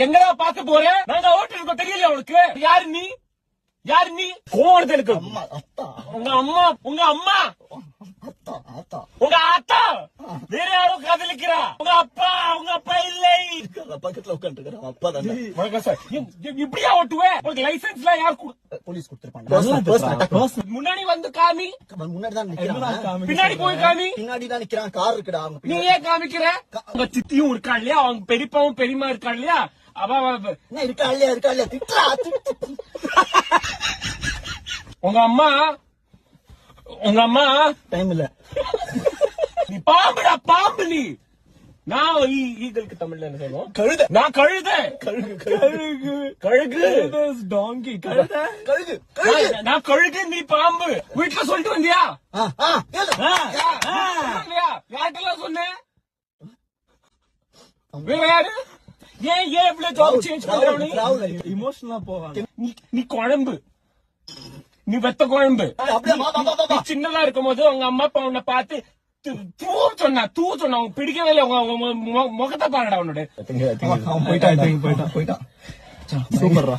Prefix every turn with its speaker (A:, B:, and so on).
A: எங்கடா பாக்க போற? நாங்க ஓட்டு இருக்கோம் தெரியல உனக்கு? யாரு நீ? யாரு நீ? கோவம் எனக்கு. உங்க அம்மா உங்க அம்மா உங்க ஆத்தா வேற யாரும் காதலிக்கிறா? உங்க அப்பா இல்லை.
B: பக்கத்துல உட்காந்து அப்பா தான்.
A: வணக்கம் சார். இப்படியா ஓட்டுவேன்? உங்களுக்கு லைசன்ஸ் எல்லாம் யார்
B: போலீஸ் கொடுத்திருப்பாங்க.
A: முன்னாடி வந்து காமி.
B: முன்னாடி தான் நிக்கிறான்.
A: பின்னாடி போய் காமி.
B: பின்னாடி தான் நிக்கிறான். கார் இருக்குடா.
A: நீ ஏன் காமிக்கிற? உங்க சித்தியும் இருக்கா இல்லையா? அவங்க பெரியப்பாவும் பெரியமா இருக்கா இல்லையா?
B: என்ன இருக்கா இல்லையா திட்டா.
A: உங்க அம்மா
B: டைம் இல்ல.
A: நீ பாம்புடா பாம்பு. நீ நான் ஈகளுக்கு தமிழ்ல என்ன சொல்லுவோம்?
B: கழுத.
A: நான் கழுத. கழுகு
B: டாங்கி. கழுகு.
A: நான் கழுகு. நீ பாம்பு. வீட்டுல சொல்லிட்டு வந்தியா? யார்கிட்டலாம் சொன்னேன்? வேற யாரு? ஏன் இவ்வளவு ஜாப் சேஞ்ச் பண்றவனே?
B: இமோஷனலா போவாங்க.
A: நீ குழம்பு. நீ வெத்த குழம்பு. சின்னதா இருக்கும் போது உங்க அம்மா அப்பா உன்னை பார்த்து தூ சொன்னா அவங்க பிடிக்கவே இல்லை. உங்க முகத்தை பாருடா உன்னோட.
B: போயிட்டான். சூப்பர்ரா.